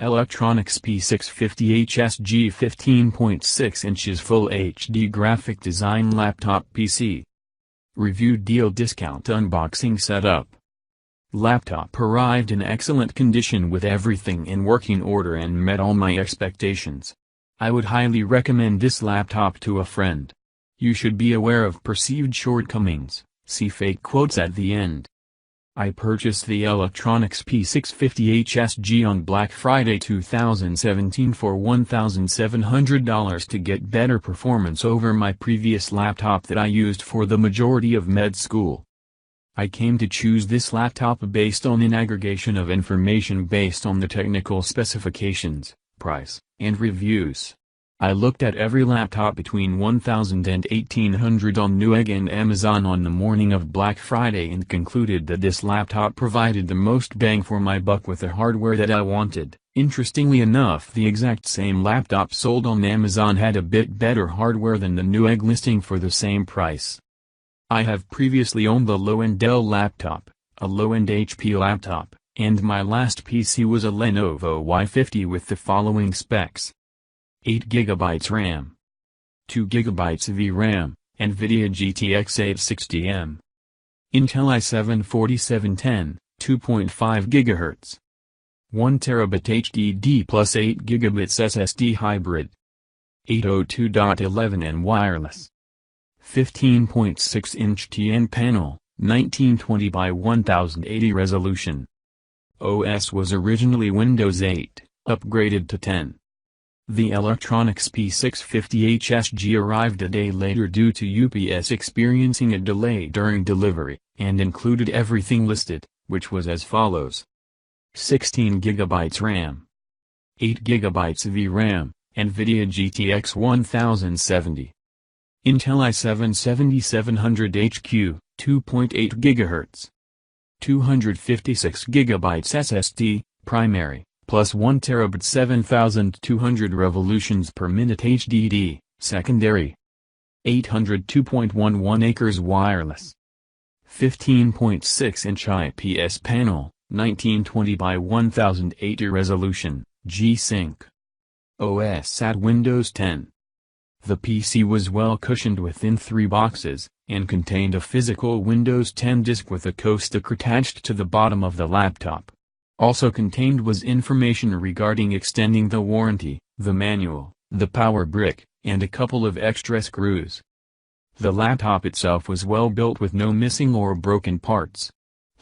Eluktronics P650HS-G 15.6 inches Full HD Graphic Design Laptop PC. Review Deal Discount Unboxing Setup. Laptop arrived in excellent condition with everything in working order and met all my expectations. I would highly recommend this laptop to a friend. You should be aware of perceived shortcomings, see fake quotes at the end. I purchased the Eluktronics P650HS-G on Black Friday 2017 for $1,700 to get better performance over my previous laptop that I used for the majority of med school. I came to choose this laptop based on an aggregation of information based on the technical specifications, price, and reviews. I looked at every laptop between $1,000 and $1,800 on Newegg and Amazon on the morning of Black Friday and concluded that this laptop provided the most bang for my buck with the hardware that I wanted. Interestingly enough, the exact same laptop sold on Amazon had a bit better hardware than the Newegg listing for the same price. I have previously owned the low-end Dell laptop, a low-end HP laptop, and my last PC was a Lenovo Y50 with the following specs: 8GB RAM, 2GB VRAM, Nvidia GTX 860M, Intel i7-4710, 2.5 GHz, 1TB HDD plus 8GB SSD hybrid, 802.11n wireless, 15.6-inch TN panel, 1920 by 1080 resolution. OS was originally Windows 8, upgraded to 10. The Eluktronics P650HS-G arrived a day later due to UPS experiencing a delay during delivery, and included everything listed, which was as follows: 16GB RAM, 8GB VRAM, Nvidia GTX 1070, Intel i7-7700HQ, 2.8 GHz, 256GB SSD, primary, plus 1TB 7200 revolutions per minute HDD, secondary, 802.11 acres wireless, 15.6-inch IPS panel, 1920 by 1080 resolution, G-Sync. OS at Windows 10. The PC was well cushioned within 3 boxes, and contained a physical Windows 10 disk with a co-stick attached to the bottom of the laptop. Also contained was information regarding extending the warranty, the manual, the power brick, and a couple of extra screws. The laptop itself was well built with no missing or broken parts.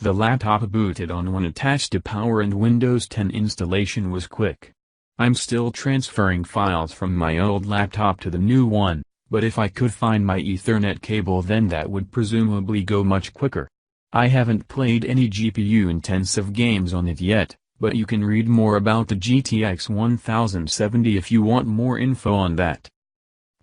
The laptop booted on when attached to power and Windows 10 installation was quick. I'm still transferring files from my old laptop to the new one, but if I could find my Ethernet cable then that would presumably go much quicker. I haven't played any GPU-intensive games on it yet, but you can read more about the GTX 1070 if you want more info on that.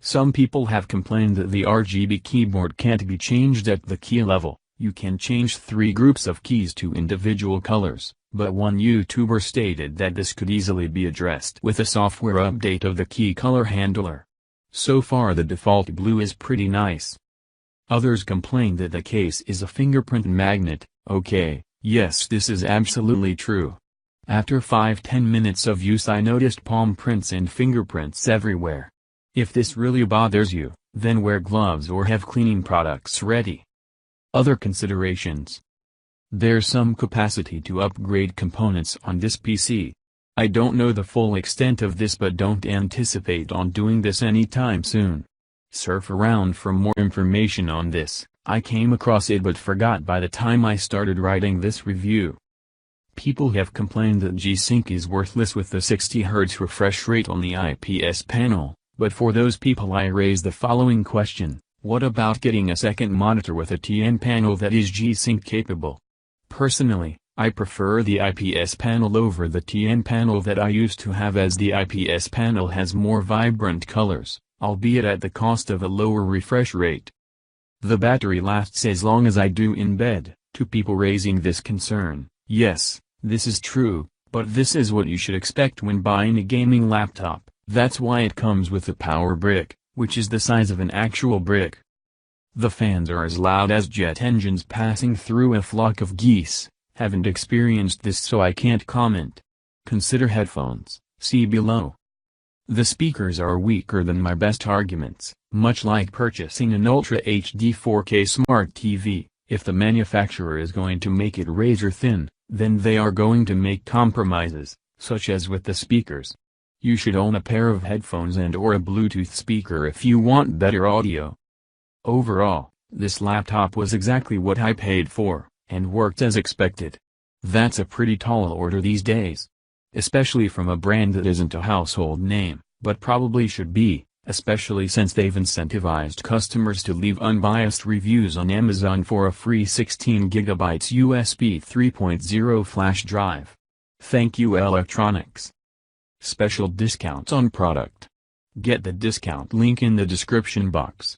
Some people have complained that the RGB keyboard can't be changed at the key level. You can change 3 groups of keys to individual colors, but one YouTuber stated that this could easily be addressed with a software update of the key color handler. So far the default blue is pretty nice. Others complain that the case is a fingerprint magnet. Okay, yes, this is absolutely true. After 5-10 minutes of use I noticed palm prints and fingerprints everywhere. If this really bothers you, then wear gloves or have cleaning products ready. Other considerations. There's some capacity to upgrade components on this PC. I don't know the full extent of this but don't anticipate on doing this anytime soon. Surf around for more information on this. I came across it but forgot by the time I started writing this review. People have complained that G-Sync is worthless with the 60Hz refresh rate on the IPS panel, but for those people I raise the following question: what about getting a second monitor with a TN panel that is G-Sync capable? Personally, I prefer the IPS panel over the TN panel that I used to have, as the IPS panel has more vibrant colors, albeit at the cost of a lower refresh rate. The battery lasts as long as I do in bed. To people raising this concern, yes, this is true, but this is what you should expect when buying a gaming laptop. That's why it comes with a power brick, which is the size of an actual brick. The fans are as loud as jet engines passing through a flock of geese. Haven't experienced this so I can't comment. Consider headphones, see below. The speakers are weaker than my best arguments. Much like purchasing an Ultra HD 4K smart TV, if the manufacturer is going to make it razor thin, then they are going to make compromises, such as with the speakers. You should own a pair of headphones and/or a Bluetooth speaker if you want better audio. Overall, this laptop was exactly what I paid for, and worked as expected. That's a pretty tall order these days. Especially from a brand that isn't a household name, but probably should be, especially since they've incentivized customers to leave unbiased reviews on Amazon for a free 16GB USB 3.0 flash drive. Thank you Eluktronics. Special discounts on product. Get the discount link in the description box.